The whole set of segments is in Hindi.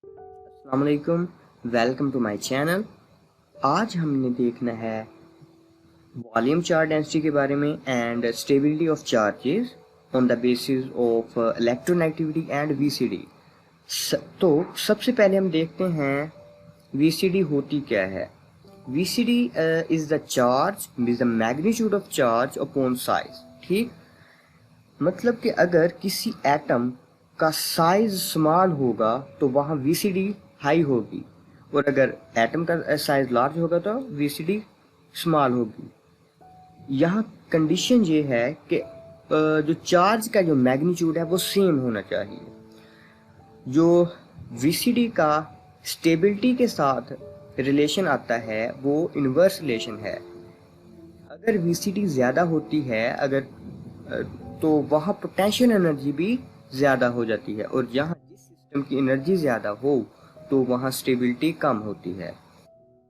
अस्सलाम वालेकुम, वेलकम टू माय चैनल। आज हमने देखना है वॉल्यूम चार्ज डेंसिटी के बारे में and stability of charges on the basis of electronegativity and VCD. तो सबसे पहले हम देखते हैं वीसीडी होती क्या है। VCD is the charge is the magnitude of charge upon size. ठीक, मतलब कि अगर किसी एटम का साइज स्मॉल होगा तो वहाँ वीसीडी हाई होगी, और अगर एटम का साइज लार्ज होगा तो वीसीडी स्मॉल होगी। यहाँ कंडीशन ये है कि जो चार्ज का जो मैग्नीट्यूड है वो सेम होना चाहिए। जो वीसीडी का स्टेबिलिटी के साथ रिलेशन आता है वो इन्वर्स रिलेशन है। अगर वीसीडी ज़्यादा होती है तो वहाँ पोटेंशियल एनर्जी भी ज़्यादा हो जाती है, और जहाँ जिस सिस्टम की एनर्जी ज़्यादा हो तो वहाँ स्टेबिलिटी कम होती है।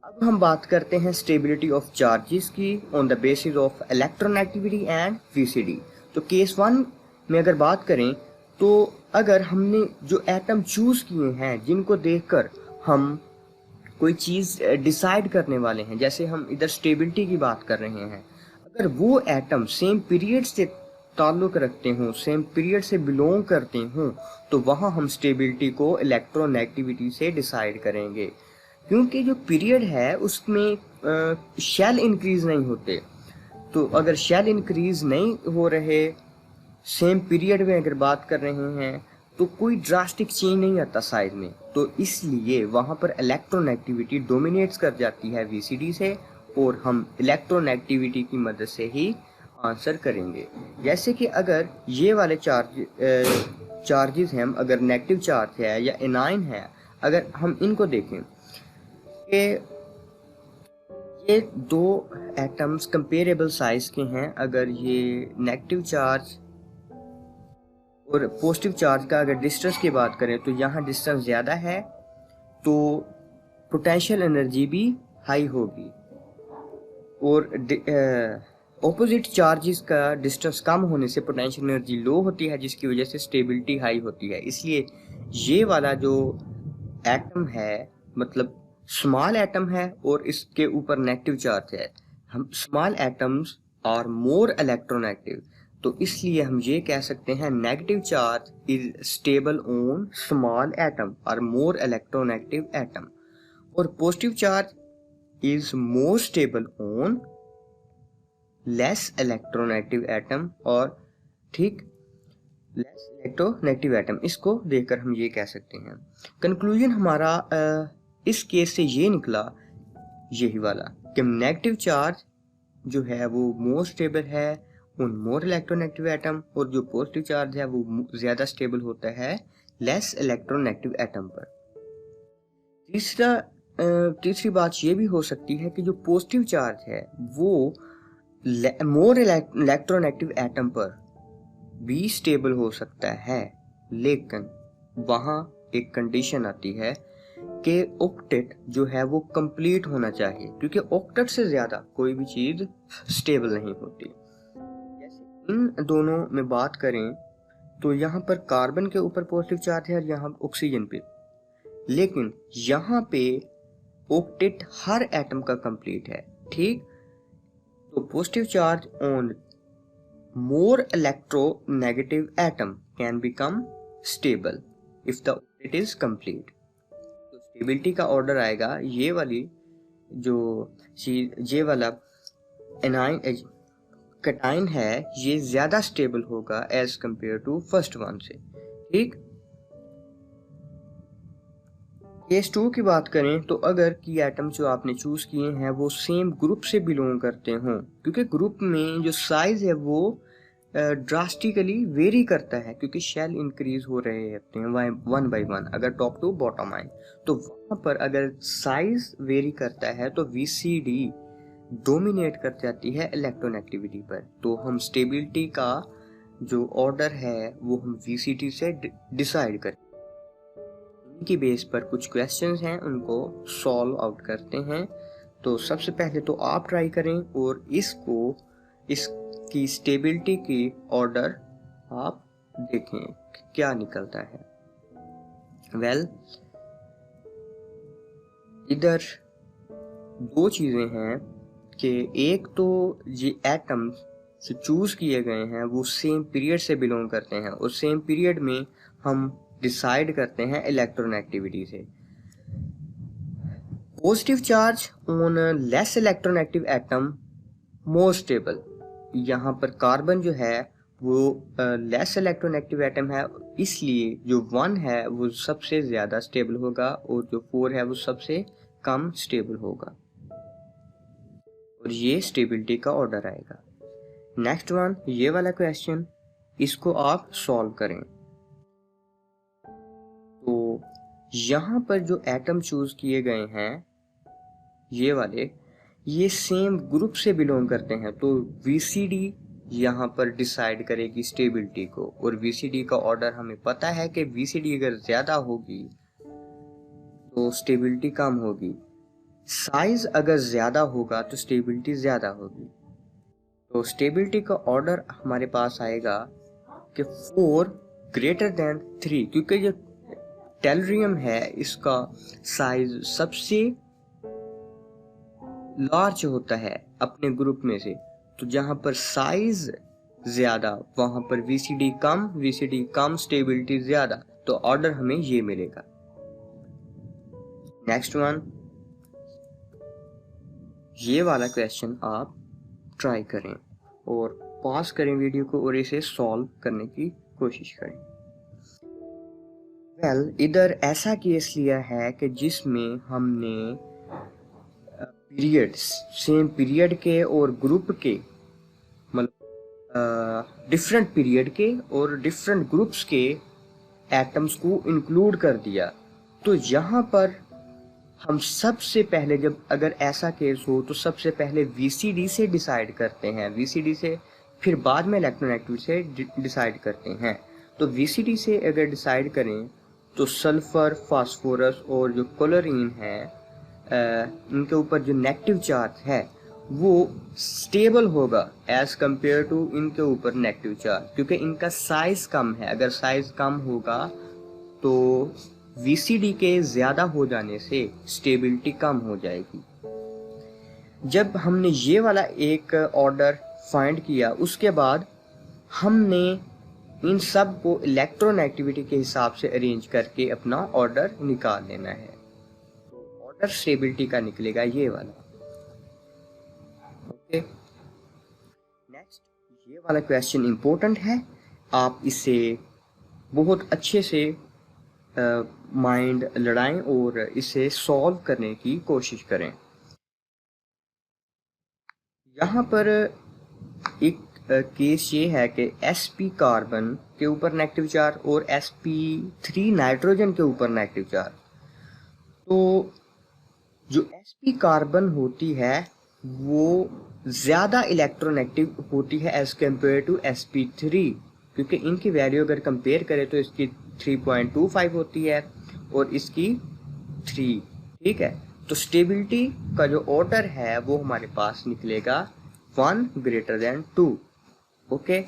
अब हम बात करते हैं स्टेबिलिटी ऑफ चार्जेस की on the basis of electronegativity and VCD. तो केस 1 में अगर बात करें तो अगर हमने जो एटम चूज़ किए हैं जिनको देखकर हम कोई चीज़ डिसाइड करने वाले हैं, जैसे हम इधर स्टेबिलिटी की बात कर रहे हैं, अगर वो एटम सेम पीरियड से ताल्लुक़ रखते हों, सेम पीरियड से बिलोंग करते हों, तो वहाँ हम स्टेबिलिटी को इलेक्ट्रोनेगेटिविटी से डिसाइड करेंगे, क्योंकि जो पीरियड है उसमें शेल इंक्रीज़ नहीं होते। तो अगर शेल इंक्रीज़ नहीं हो रहे, सेम पीरियड में अगर बात कर रहे हैं, तो कोई ड्रास्टिक चेंज नहीं आता साइज में, तो इसलिए वहाँ पर इलेक्ट्रोनेगेटिविटी डोमिनेट्स कर जाती है वीसीडी से, और हम इलेक्ट्रोनेगेटिविटी की मदद से ही आंसर करेंगे। जैसे कि अगर ये वाले चार्जेस हैं, अगर नेगेटिव चार्ज है या एनाइन है, अगर हम इनको देखें कि ये दो एटम्स कंपेरेबल साइज के हैं, अगर ये नेगेटिव चार्ज और पॉजिटिव चार्ज का अगर डिस्टेंस की बात करें तो यहाँ डिस्टेंस ज़्यादा है तो पोटेंशियल एनर्जी भी हाई होगी, और ऑपोजिट चार्जेस का डिस्टेंस कम होने से पोटेंशियल एनर्जी लो होती है, जिसकी वजह से स्टेबिलिटी हाई होती है। इसलिए ये वाला जो एटम है, मतलब स्मॉल एटम है और इसके ऊपर नेगेटिव चार्ज है, हम small atoms are more electronegative, तो इसलिए हम ये कह सकते हैं negative charge is stable on small atom और मोर इलेक्ट्रोनेगेटिव एटम, और positive charge is more stable on less electronegative atom, और ठीक लेस इलेक्ट्रोनेगेटिव एटम। इसको देखकर हम ये कह सकते हैं। कंक्लूजन हमारा इस केस से ये निकला, यही वाला, कि नेगेटिव चार्ज जो है वो मोर स्टेबल है उन मोर इलेक्ट्रोनेगेटिव एटम, और जो पॉजिटिव चार्ज है वो ज़्यादा स्टेबल होता है लेस इलेक्ट्रोनेगेटिव एटम पर। तीसरी बात ये भी हो सकती है कि जो पॉजिटिव चार्ज है वो मोर इलेक्ट्रोनेगेटिव एटम पर भी स्टेबल हो सकता है, लेकिन वहाँ एक कंडीशन आती है कि ऑक्टेट जो है वो कंप्लीट होना चाहिए, क्योंकि ऑक्टेट से ज़्यादा कोई भी चीज़ स्टेबल नहीं होती। जैसे इन दोनों में बात करें तो यहाँ पर कार्बन के ऊपर पॉजिटिव चार्ज है और यहाँ ऑक्सीजन पे, लेकिन यहाँ पे ऑक्टेट हर एटम का कंप्लीट है। ठीक, तो positive charge on more electronegative atom can become stable if the octet is complete. तो स्टेबिलिटी का ऑर्डर आएगा, ये वाली जो ये वाला एनाइन कैटाइन है ये ज्यादा स्टेबल होगा as compare to first one से। ठीक, केस 2 की बात करें तो अगर की एटम जो आपने चूज किए हैं वो सेम ग्रुप से बिलोंग करते हों, क्योंकि ग्रुप में जो साइज है वो ड्रास्टिकली वेरी करता है, क्योंकि शेल इंक्रीज हो रहे होते हैं वन बाय वन अगर टॉप टू बॉटम आए, तो वहाँ पर अगर साइज वेरी करता है तो वीसीडी डोमिनेट कर जाती है इलेक्ट्रोनेगेटिविटी पर। तो हम स्टेबिलिटी का जो ऑर्डर है वो हम वीसीडी से डिसाइड करें। की बेस पर कुछ क्वेश्चंस हैं उनको सॉल्व आउट करते हैं। तो सबसे पहले तो आप ट्राई करें और इसकी स्टेबिलिटी की ऑर्डर आप देखें क्या निकलता है। इधर दो चीज़ें हैं कि एक तो ये एटम्स जो चूज़ किए गए हैं वो सेम पीरियड से बिलोंग करते हैं और सेम पीरियड में हम डिसाइड करते हैं इलेक्ट्रोनेगेटिविटी से। Positive charge on less electronegative atom more stable. यहाँ पर कार्बन जो है वो लेस इलेक्ट्रोनेगेटिव एटम है, इसलिए जो 1 है वो सबसे ज़्यादा स्टेबल होगा और जो 4 है वो सबसे कम स्टेबल होगा, और ये स्टेबिलिटी का ऑर्डर आएगा। नेक्स्ट वन, ये वाला क्वेश्चन, इसको आप सॉल्व करें। तो यहाँ पर जो एटम चूज किए गए हैं ये वाले, ये सेम ग्रुप से बिलोंग करते हैं, तो VCD यहाँ पर डिसाइड करेगी स्टेबिलिटी को, और VCD का ऑर्डर हमें पता है कि VCD अगर ज्यादा होगी तो स्टेबिलिटी कम होगी, साइज अगर ज्यादा होगा तो स्टेबिलिटी ज्यादा होगी। तो स्टेबिलिटी का ऑर्डर हमारे पास आएगा कि 4 ग्रेटर देन 3, क्योंकि जो टेलरियम है इसका साइज सबसे लार्ज होता है अपने ग्रुप में से, तो जहां पर साइज ज्यादा वहां पर VCD कम स्टेबिलिटी ज्यादा, तो ऑर्डर हमें ये मिलेगा। नेक्स्ट वन, ये वाला क्वेश्चन आप ट्राई करें और पॉज करें वीडियो को और इसे सॉल्व करने की कोशिश करें। इधर ऐसा केस लिया है कि जिसमें हमने पीरियड, सेम पीरियड के और ग्रुप के, मतलब डिफरेंट पीरियड के और डिफरेंट ग्रुप्स के एटम्स को इंक्लूड कर दिया। तो यहाँ पर हम सबसे पहले, जब अगर ऐसा केस हो तो सबसे पहले VCD से डिसाइड करते हैं, VCD से, फिर बाद में इलेक्ट्रोनेगेटिविटी से डिसाइड करते हैं। तो VCD से अगर डिसाइड करें तो सल्फर, फास्फोरस और जो क्लोरीन है इनके ऊपर जो नेगेटिव चार्ज है वो स्टेबल होगा एज कंपेयर टू इनके ऊपर नेगेटिव चार्ज, क्योंकि इनका साइज कम है। अगर साइज कम होगा तो VCD के ज़्यादा हो जाने से स्टेबिलिटी कम हो जाएगी। जब हमने ये वाला एक ऑर्डर फाइंड किया, उसके बाद हमने इन सब को इलेक्ट्रोनेगेटिविटी के हिसाब से अरेंज करके अपना ऑर्डर निकाल लेना है। तो ऑर्डर स्टेबिलिटी का निकलेगा ये वाला। ओके, नेक्स्ट, ये वाला क्वेश्चन इंपॉर्टेंट है, आप इसे बहुत अच्छे से माइंड लड़ाएं और इसे सॉल्व करने की कोशिश करें। यहाँ पर एक केस ये है कि sp कार्बन के ऊपर नेगेटिव चार्ज और sp3 नाइट्रोजन के ऊपर नेगेटिव चार्ज। तो जो sp कार्बन होती है वो ज़्यादा इलेक्ट्रोनेगेटिव होती है एज कम्पेयर टू sp3, क्योंकि इनकी वैल्यू अगर कंपेयर करें तो इसकी 3.25 होती है और इसकी 3, ठीक है। तो स्टेबिलिटी का जो ऑर्डर है वो हमारे पास निकलेगा 1 ग्रेटर देन 2। ओके,